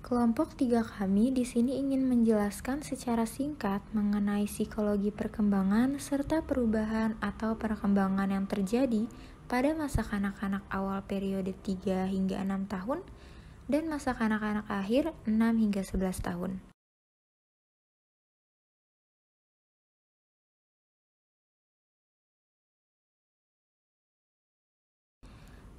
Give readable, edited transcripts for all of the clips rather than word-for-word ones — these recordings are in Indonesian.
Kelompok 3 kami di sini ingin menjelaskan secara singkat mengenai psikologi perkembangan serta perubahan atau perkembangan yang terjadi pada masa kanak-kanak awal periode 3 hingga 6 tahun dan masa kanak-kanak akhir 6 hingga 11 tahun.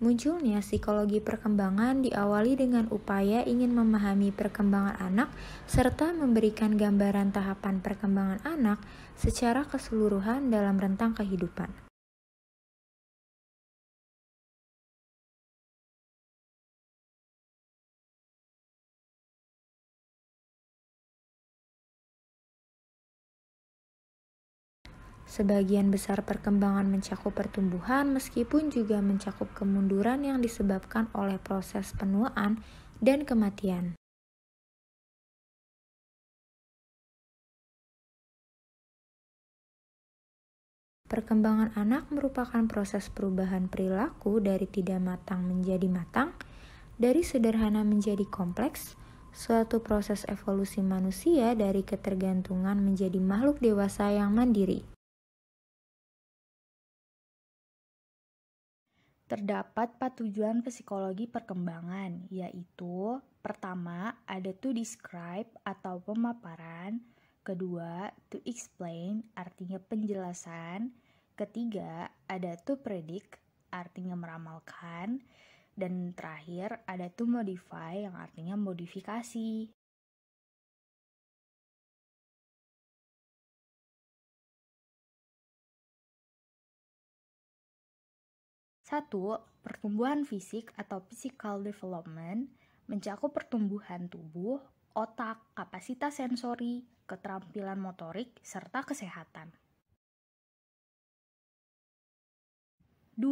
Munculnya psikologi perkembangan diawali dengan upaya ingin memahami perkembangan anak serta memberikan gambaran tahapan perkembangan anak secara keseluruhan dalam rentang kehidupan. Sebagian besar perkembangan mencakup pertumbuhan meskipun juga mencakup kemunduran yang disebabkan oleh proses penuaan dan kematian. Perkembangan anak merupakan proses perubahan perilaku dari tidak matang menjadi matang, dari sederhana menjadi kompleks, suatu proses evolusi manusia dari ketergantungan menjadi makhluk dewasa yang mandiri. Terdapat 4 tujuan psikologi perkembangan, yaitu pertama, ada to describe atau pemaparan, kedua, to explain, artinya penjelasan, ketiga, ada to predict, artinya meramalkan, dan terakhir, ada to modify, yang artinya modifikasi. Satu, pertumbuhan fisik atau physical development mencakup pertumbuhan tubuh, otak, kapasitas sensori, keterampilan motorik, serta kesehatan. 2.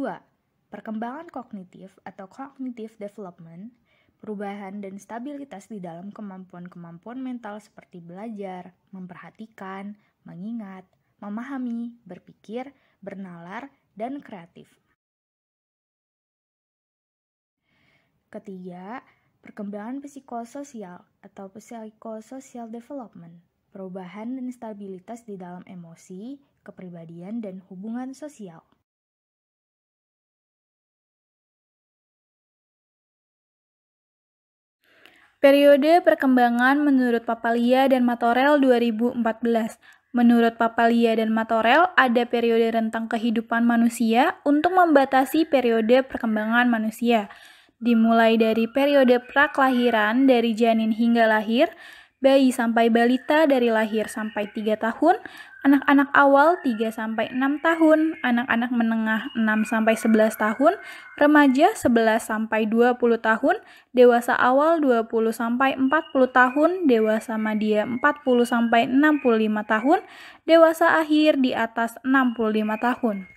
Perkembangan kognitif atau cognitive development, perubahan dan stabilitas di dalam kemampuan-kemampuan mental seperti belajar, memperhatikan, mengingat, memahami, berpikir, bernalar, dan kreatif. Ketiga, perkembangan psikososial atau psychosocial development, perubahan dan stabilitas di dalam emosi, kepribadian, dan hubungan sosial. Periode perkembangan menurut Papalia dan Matorel 2014. Menurut Papalia dan Matorel, ada periode rentang kehidupan manusia untuk membatasi periode perkembangan manusia. Dimulai dari periode prakelahiran dari janin hingga lahir, bayi sampai balita dari lahir sampai 3 tahun, anak-anak awal 3 sampai 6 tahun, anak-anak menengah 6 sampai 11 tahun, remaja 11 sampai 20 tahun, dewasa awal 20 sampai 40 tahun, dewasa madya 40 sampai 65 tahun, dewasa akhir di atas 65 tahun.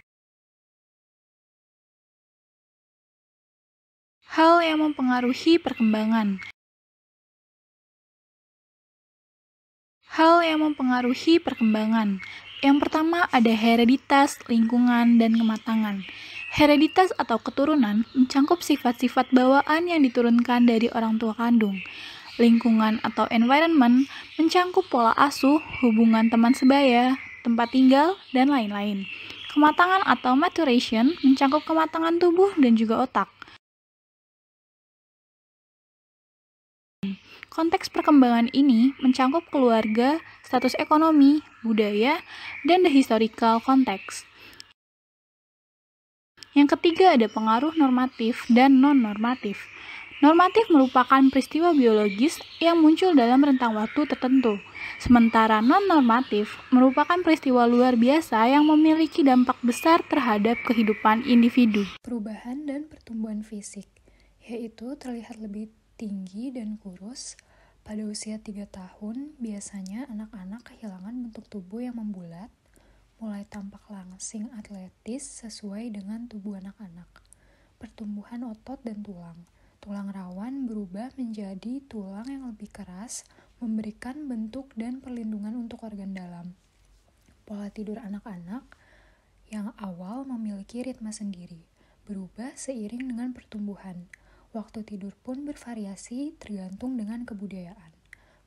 Hal yang mempengaruhi perkembangan. Hal yang mempengaruhi perkembangan. Yang pertama ada hereditas, lingkungan, dan kematangan. Hereditas atau keturunan mencakup sifat-sifat bawaan yang diturunkan dari orang tua kandung. Lingkungan atau environment mencakup pola asuh, hubungan teman sebaya, tempat tinggal, dan lain-lain. Kematangan atau maturation mencakup kematangan tubuh dan juga otak. Konteks perkembangan ini mencakup keluarga, status ekonomi, budaya, dan the historical context. Yang ketiga ada pengaruh normatif dan non-normatif. Normatif merupakan peristiwa biologis yang muncul dalam rentang waktu tertentu, sementara non-normatif merupakan peristiwa luar biasa yang memiliki dampak besar terhadap kehidupan individu. Perubahan dan pertumbuhan fisik, yaitu terlihat lebih tinggi dan kurus. Pada usia 3 tahun, biasanya anak-anak kehilangan bentuk tubuh yang membulat, mulai tampak langsing atletis sesuai dengan tubuh anak-anak. Pertumbuhan otot dan tulang. Tulang rawan berubah menjadi tulang yang lebih keras, memberikan bentuk dan perlindungan untuk organ dalam. Pola tidur anak-anak yang awal memiliki ritme sendiri, berubah seiring dengan pertumbuhan. Waktu tidur pun bervariasi tergantung dengan kebudayaan.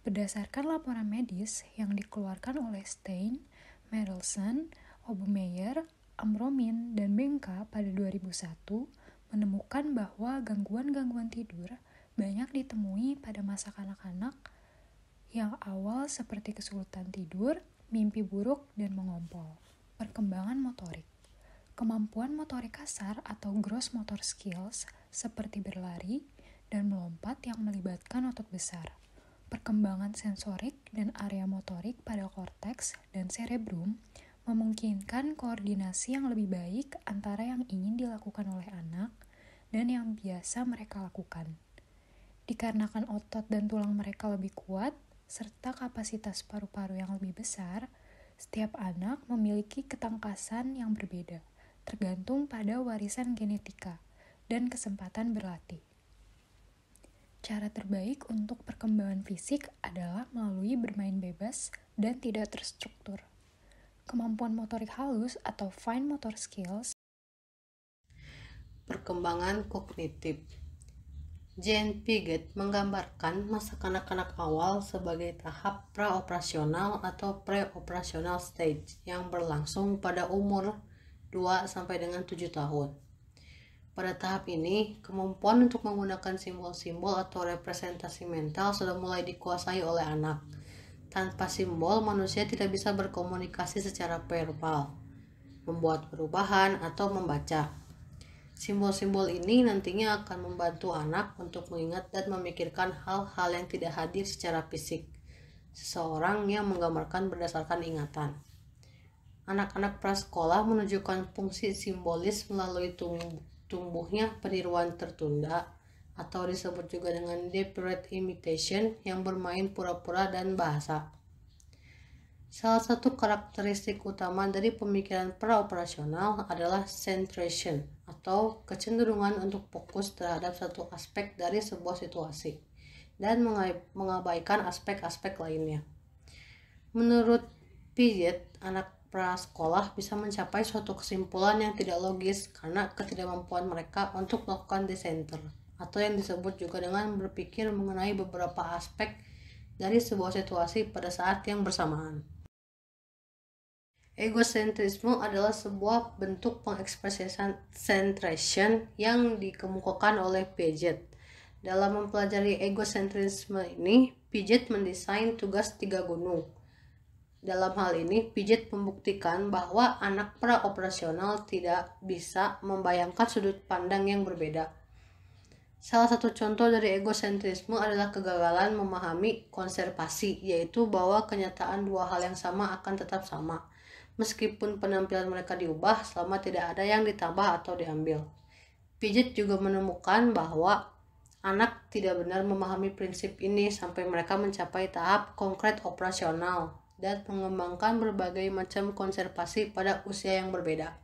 Berdasarkan laporan medis yang dikeluarkan oleh Stein, Mendelsohn, Obermeyer, Amromin, dan Benka pada 2001, menemukan bahwa gangguan-gangguan tidur banyak ditemui pada masa kanak-kanak yang awal seperti kesulitan tidur, mimpi buruk, dan mengompol. Perkembangan motorik. Kemampuan motorik kasar atau gross motor skills seperti berlari dan melompat yang melibatkan otot besar. Perkembangan sensorik dan area motorik pada korteks dan cerebrum memungkinkan koordinasi yang lebih baik antara yang ingin dilakukan oleh anak dan yang biasa mereka lakukan. Dikarenakan otot dan tulang mereka lebih kuat, serta kapasitas paru-paru yang lebih besar, setiap anak memiliki ketangkasan yang berbeda, tergantung pada warisan genetika dan kesempatan berlatih. Cara terbaik untuk perkembangan fisik adalah melalui bermain bebas dan tidak terstruktur. Kemampuan motorik halus atau fine motor skills. Perkembangan kognitif. Jane Piaget menggambarkan masa kanak-kanak awal sebagai tahap praoperasional atau pre-operational stage yang berlangsung pada umur 2 sampai dengan 7 tahun. Pada tahap ini, kemampuan untuk menggunakan simbol-simbol atau representasi mental sudah mulai dikuasai oleh anak. Tanpa simbol, manusia tidak bisa berkomunikasi secara verbal, membuat perubahan, atau membaca. Simbol-simbol ini nantinya akan membantu anak untuk mengingat dan memikirkan hal-hal yang tidak hadir secara fisik. Seseorang yang menggambarkan berdasarkan ingatan. Anak-anak prasekolah menunjukkan fungsi simbolis melalui tumbuhnya peniruan tertunda atau disebut juga dengan deferred imitation yang bermain pura-pura dan bahasa. Salah satu karakteristik utama dari pemikiran praoperasional adalah centration atau kecenderungan untuk fokus terhadap satu aspek dari sebuah situasi dan mengabaikan aspek-aspek lainnya. Menurut Piaget, anak prasekolah bisa mencapai suatu kesimpulan yang tidak logis karena ketidakmampuan mereka untuk melakukan desenter atau yang disebut juga dengan berpikir mengenai beberapa aspek dari sebuah situasi pada saat yang bersamaan. Egosentrisme adalah sebuah bentuk pengekspresian centration yang dikemukakan oleh Piaget. Dalam mempelajari egosentrisme ini, Piaget mendesain tugas 3 gunung. Dalam hal ini, Piaget membuktikan bahwa anak praoperasional tidak bisa membayangkan sudut pandang yang berbeda. Salah satu contoh dari egosentrisme adalah kegagalan memahami konservasi, yaitu bahwa kenyataan dua hal yang sama akan tetap sama, meskipun penampilan mereka diubah selama tidak ada yang ditambah atau diambil. Piaget juga menemukan bahwa anak tidak benar memahami prinsip ini sampai mereka mencapai tahap konkret operasional dan mengembangkan berbagai macam konservasi pada usia yang berbeda.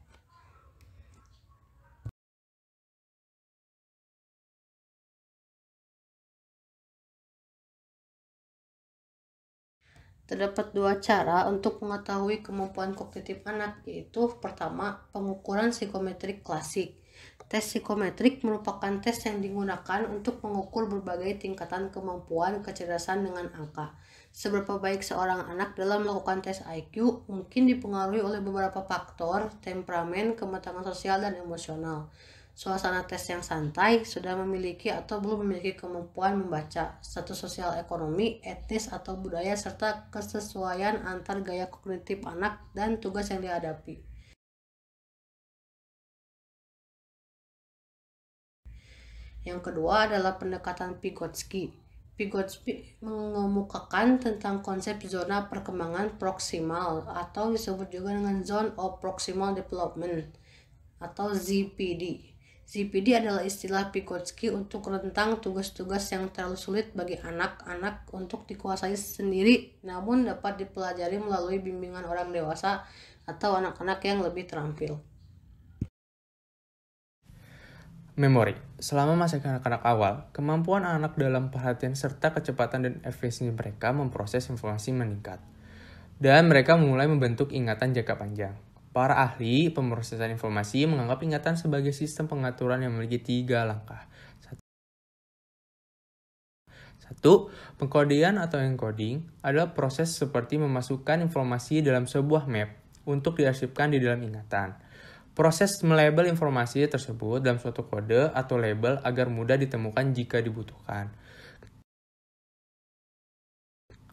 Terdapat 2 cara untuk mengetahui kemampuan kognitif anak, yaitu pertama, pengukuran psikometrik klasik. Tes psikometrik merupakan tes yang digunakan untuk mengukur berbagai tingkatan kemampuan kecerdasan dengan angka. Seberapa baik seorang anak dalam melakukan tes IQ mungkin dipengaruhi oleh beberapa faktor, temperamen, kematangan sosial, dan emosional. Suasana tes yang santai, sudah memiliki atau belum memiliki kemampuan membaca, status sosial ekonomi, etnis atau budaya, serta kesesuaian antar gaya kognitif anak dan tugas yang dihadapi. Yang kedua adalah pendekatan Vygotsky. Vygotsky mengemukakan tentang konsep zona perkembangan proksimal atau disebut juga dengan Zone of Proximal Development atau ZPD. ZPD adalah istilah Vygotsky untuk rentang tugas-tugas yang terlalu sulit bagi anak-anak untuk dikuasai sendiri, namun dapat dipelajari melalui bimbingan orang dewasa atau anak-anak yang lebih terampil. Memori. Selama masa kanak-kanak awal, kemampuan anak dalam perhatian serta kecepatan dan efisiensi mereka memproses informasi meningkat. Dan mereka mulai membentuk ingatan jangka panjang. Para ahli pemrosesan informasi menganggap ingatan sebagai sistem pengaturan yang memiliki 3 langkah. 1. Pengkodean atau encoding adalah proses seperti memasukkan informasi dalam sebuah map untuk diarsipkan di dalam ingatan. Proses melabel informasi tersebut dalam suatu kode atau label agar mudah ditemukan jika dibutuhkan.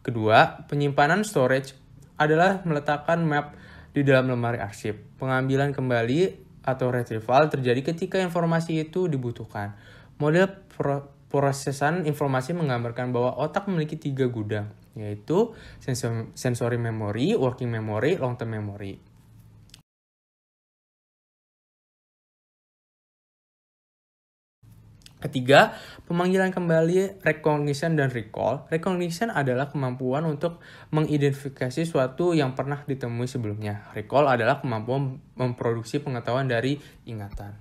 Kedua, penyimpanan storage adalah meletakkan map di dalam lemari arsip. Pengambilan kembali atau retrieval terjadi ketika informasi itu dibutuhkan. Model prosesan informasi menggambarkan bahwa otak memiliki 3 gudang, yaitu sensory memory, working memory, long-term memory. Ketiga, pemanggilan kembali, recognition dan recall. Recognition adalah kemampuan untuk mengidentifikasi sesuatu yang pernah ditemui sebelumnya. Recall adalah kemampuan memproduksi pengetahuan dari ingatan.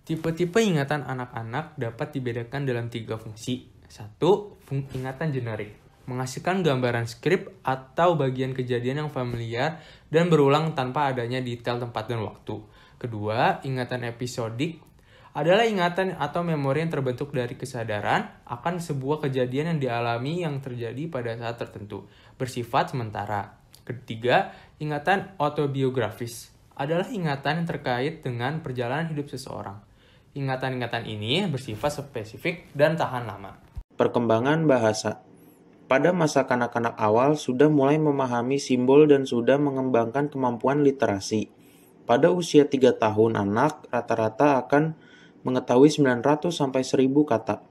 Tipe-tipe ingatan anak-anak dapat dibedakan dalam 3 fungsi. 1. Ingatan generik. Menghasilkan gambaran skrip atau bagian kejadian yang familiar dan berulang tanpa adanya detail tempat dan waktu. Kedua, ingatan episodik adalah ingatan atau memori yang terbentuk dari kesadaran akan sebuah kejadian yang dialami yang terjadi pada saat tertentu, bersifat sementara. Ketiga, ingatan autobiografis adalah ingatan yang terkait dengan perjalanan hidup seseorang. Ingatan-ingatan ini bersifat spesifik dan tahan lama. Perkembangan bahasa. Pada masa kanak-kanak awal sudah mulai memahami simbol dan sudah mengembangkan kemampuan literasi. Pada usia 3 tahun anak rata-rata akan mengetahui 900-1000 kata.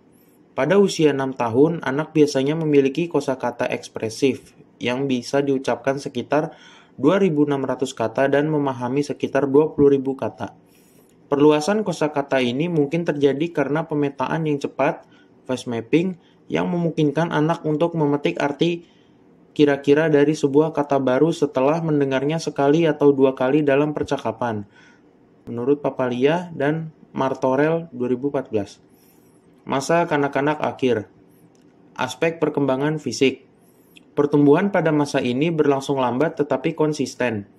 Pada usia 6 tahun anak biasanya memiliki kosakata ekspresif yang bisa diucapkan sekitar 2600 kata dan memahami sekitar 20.000 kata. Perluasan kosakata ini mungkin terjadi karena pemetaan yang cepat, face mapping, yang memungkinkan anak untuk memetik arti kira-kira dari sebuah kata baru setelah mendengarnya sekali atau 2 kali dalam percakapan. Menurut Papalia dan Martorell 2014. Masa kanak-kanak akhir. Aspek perkembangan fisik. Pertumbuhan pada masa ini berlangsung lambat tetapi konsisten.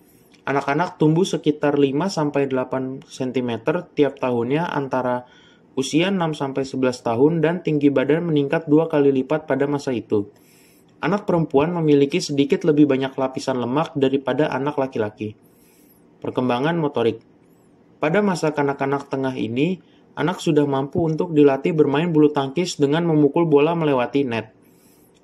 Anak-anak tumbuh sekitar 5-8 cm tiap tahunnya antara usia 6-11 tahun dan tinggi badan meningkat 2 kali lipat pada masa itu. Anak perempuan memiliki sedikit lebih banyak lapisan lemak daripada anak laki-laki. Perkembangan motorik. Pada masa kanak-kanak tengah ini, anak sudah mampu untuk dilatih bermain bulu tangkis dengan memukul bola melewati net.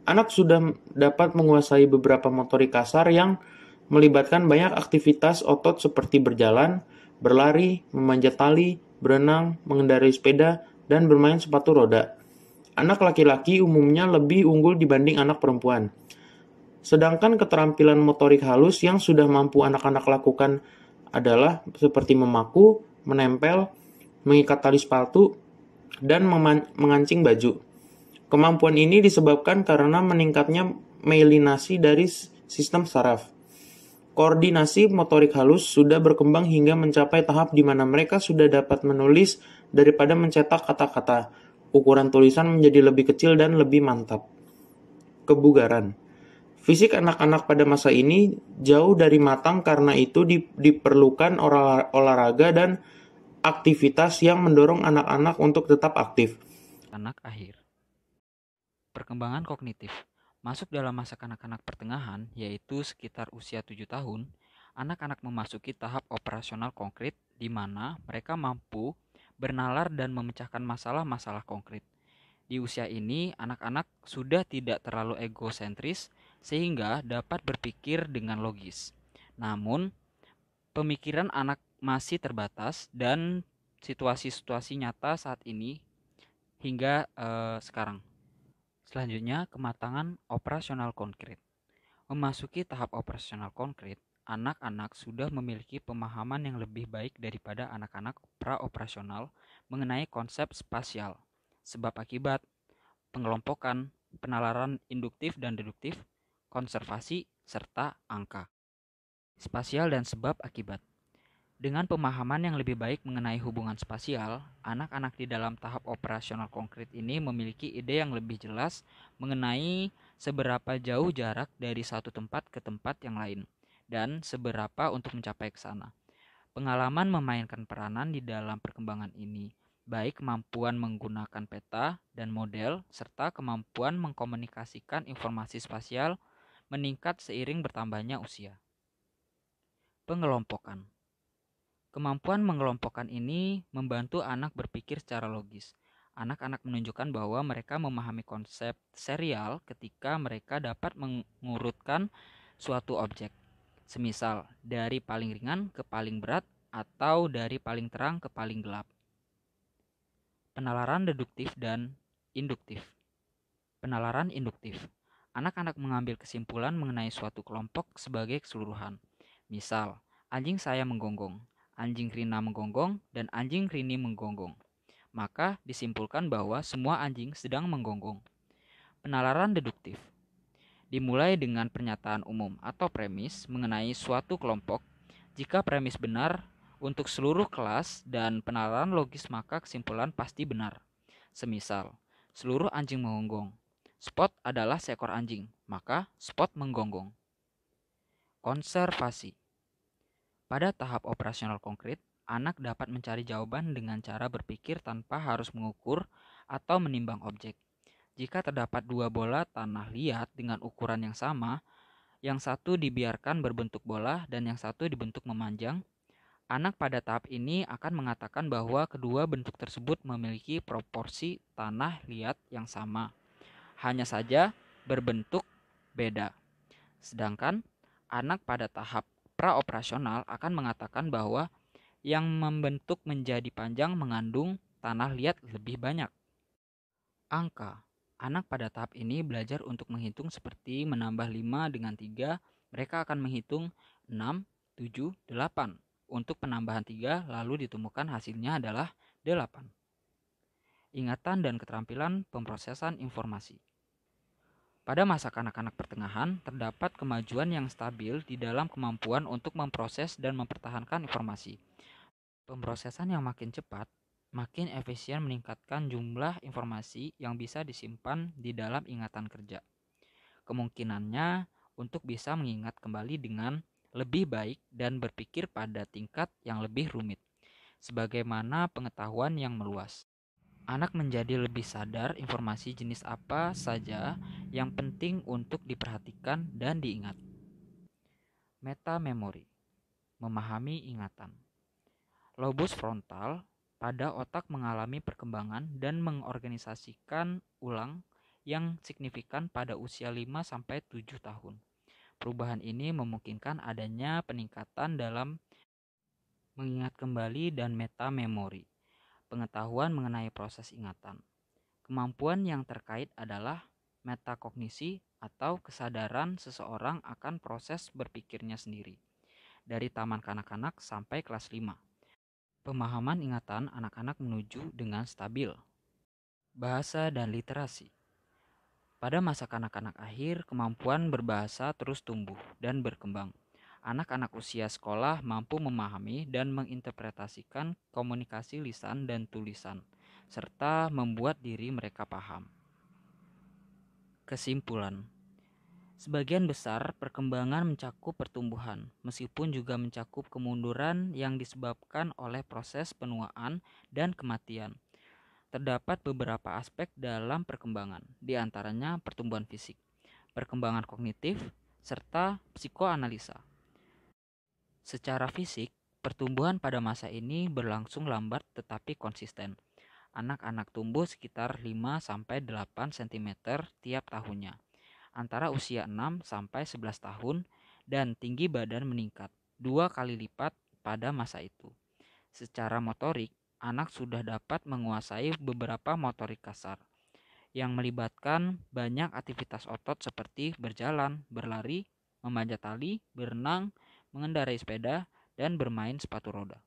Anak sudah dapat menguasai beberapa motorik kasar yang melibatkan banyak aktivitas otot seperti berjalan, berlari, memanjat tali, berenang, mengendarai sepeda, dan bermain sepatu roda. Anak laki-laki umumnya lebih unggul dibanding anak perempuan. Sedangkan keterampilan motorik halus yang sudah mampu anak-anak lakukan adalah seperti memaku, menempel, mengikat tali sepatu, dan mengancing baju. Kemampuan ini disebabkan karena meningkatnya myelinasi dari sistem saraf. Koordinasi motorik halus sudah berkembang hingga mencapai tahap di mana mereka sudah dapat menulis daripada mencetak kata-kata. Ukuran tulisan menjadi lebih kecil dan lebih mantap. Kebugaran. Fisik anak-anak pada masa ini jauh dari matang karena itu diperlukan olahraga dan aktivitas yang mendorong anak-anak untuk tetap aktif. Anak akhir. Perkembangan kognitif. Masuk dalam masa kanak-kanak pertengahan, yaitu sekitar usia 7 tahun, anak-anak memasuki tahap operasional konkret di mana mereka mampu bernalar dan memecahkan masalah-masalah konkret. Di usia ini, anak-anak sudah tidak terlalu egosentris sehingga dapat berpikir dengan logis. Namun, pemikiran anak masih terbatas dan situasi-situasi nyata saat ini hingga sekarang. Selanjutnya, kematangan operasional konkret. Memasuki tahap operasional konkret, anak-anak sudah memiliki pemahaman yang lebih baik daripada anak-anak pra-operasional mengenai konsep spasial, sebab akibat, pengelompokan, penalaran induktif dan deduktif, konservasi, serta angka. Spasial dan sebab akibat. Dengan pemahaman yang lebih baik mengenai hubungan spasial, anak-anak di dalam tahap operasional konkret ini memiliki ide yang lebih jelas mengenai seberapa jauh jarak dari satu tempat ke tempat yang lain, dan seberapa untuk mencapai ke sana. Pengalaman memainkan peranan di dalam perkembangan ini, baik kemampuan menggunakan peta dan model, serta kemampuan mengkomunikasikan informasi spasial meningkat seiring bertambahnya usia. Pengelompokan. Kemampuan mengelompokkan ini membantu anak berpikir secara logis. Anak-anak menunjukkan bahwa mereka memahami konsep serial ketika mereka dapat mengurutkan suatu objek. Semisal, dari paling ringan ke paling berat atau dari paling terang ke paling gelap. Penalaran deduktif dan induktif. Penalaran induktif. Anak-anak mengambil kesimpulan mengenai suatu kelompok sebagai keseluruhan. Misal, anjing saya menggonggong, anjing Rina menggonggong, dan anjing Rini menggonggong. Maka disimpulkan bahwa semua anjing sedang menggonggong. Penalaran deduktif dimulai dengan pernyataan umum atau premis mengenai suatu kelompok. Jika premis benar untuk seluruh kelas dan penalaran logis, maka kesimpulan pasti benar. Semisal, seluruh anjing menggonggong. Spot adalah seekor anjing, maka Spot menggonggong. Konservasi. Pada tahap operasional konkret, anak dapat mencari jawaban dengan cara berpikir tanpa harus mengukur atau menimbang objek. Jika terdapat dua bola tanah liat dengan ukuran yang sama, yang satu dibiarkan berbentuk bola dan yang satu dibentuk memanjang, anak pada tahap ini akan mengatakan bahwa kedua bentuk tersebut memiliki proporsi tanah liat yang sama, hanya saja berbentuk beda. Sedangkan anak pada tahap praoperasional akan mengatakan bahwa yang membentuk menjadi panjang mengandung tanah liat lebih banyak. Angka. Anak pada tahap ini belajar untuk menghitung seperti menambah 5 dengan 3, mereka akan menghitung 6, 7, 8. Untuk penambahan 3 lalu ditemukan hasilnya adalah 8. Ingatan dan keterampilan pemrosesan informasi. Pada masa kanak-kanak pertengahan, terdapat kemajuan yang stabil di dalam kemampuan untuk memproses dan mempertahankan informasi. Pemrosesan yang makin cepat, makin efisien meningkatkan jumlah informasi yang bisa disimpan di dalam ingatan kerja. Kemungkinannya untuk bisa mengingat kembali dengan lebih baik dan berpikir pada tingkat yang lebih rumit, sebagaimana pengetahuan yang meluas. Anak menjadi lebih sadar informasi jenis apa saja yang penting untuk diperhatikan dan diingat. Metamemori, memahami ingatan. Lobus frontal pada otak mengalami perkembangan dan mengorganisasikan ulang yang signifikan pada usia 5-7 tahun. Perubahan ini memungkinkan adanya peningkatan dalam mengingat kembali dan metamemori, pengetahuan mengenai proses ingatan. Kemampuan yang terkait adalah metakognisi atau kesadaran seseorang akan proses berpikirnya sendiri, dari taman kanak-kanak sampai kelas 5. Pemahaman ingatan anak-anak menuju dengan stabil. Bahasa dan literasi. Pada masa kanak-kanak akhir, kemampuan berbahasa terus tumbuh dan berkembang. Anak-anak usia sekolah mampu memahami dan menginterpretasikan komunikasi lisan dan tulisan, serta membuat diri mereka paham. Kesimpulan. Sebagian besar perkembangan mencakup pertumbuhan, meskipun juga mencakup kemunduran yang disebabkan oleh proses penuaan dan kematian. Terdapat beberapa aspek dalam perkembangan, di antaranya pertumbuhan fisik, perkembangan kognitif, serta psikoanalisa. Secara fisik, pertumbuhan pada masa ini berlangsung lambat tetapi konsisten. Anak-anak tumbuh sekitar 5-8 cm tiap tahunnya, antara usia 6-11 tahun, dan tinggi badan meningkat 2 kali lipat pada masa itu. Secara motorik, anak sudah dapat menguasai beberapa motorik kasar yang melibatkan banyak aktivitas otot seperti berjalan, berlari, memanjat tali, berenang, mengendarai sepeda, dan bermain sepatu roda.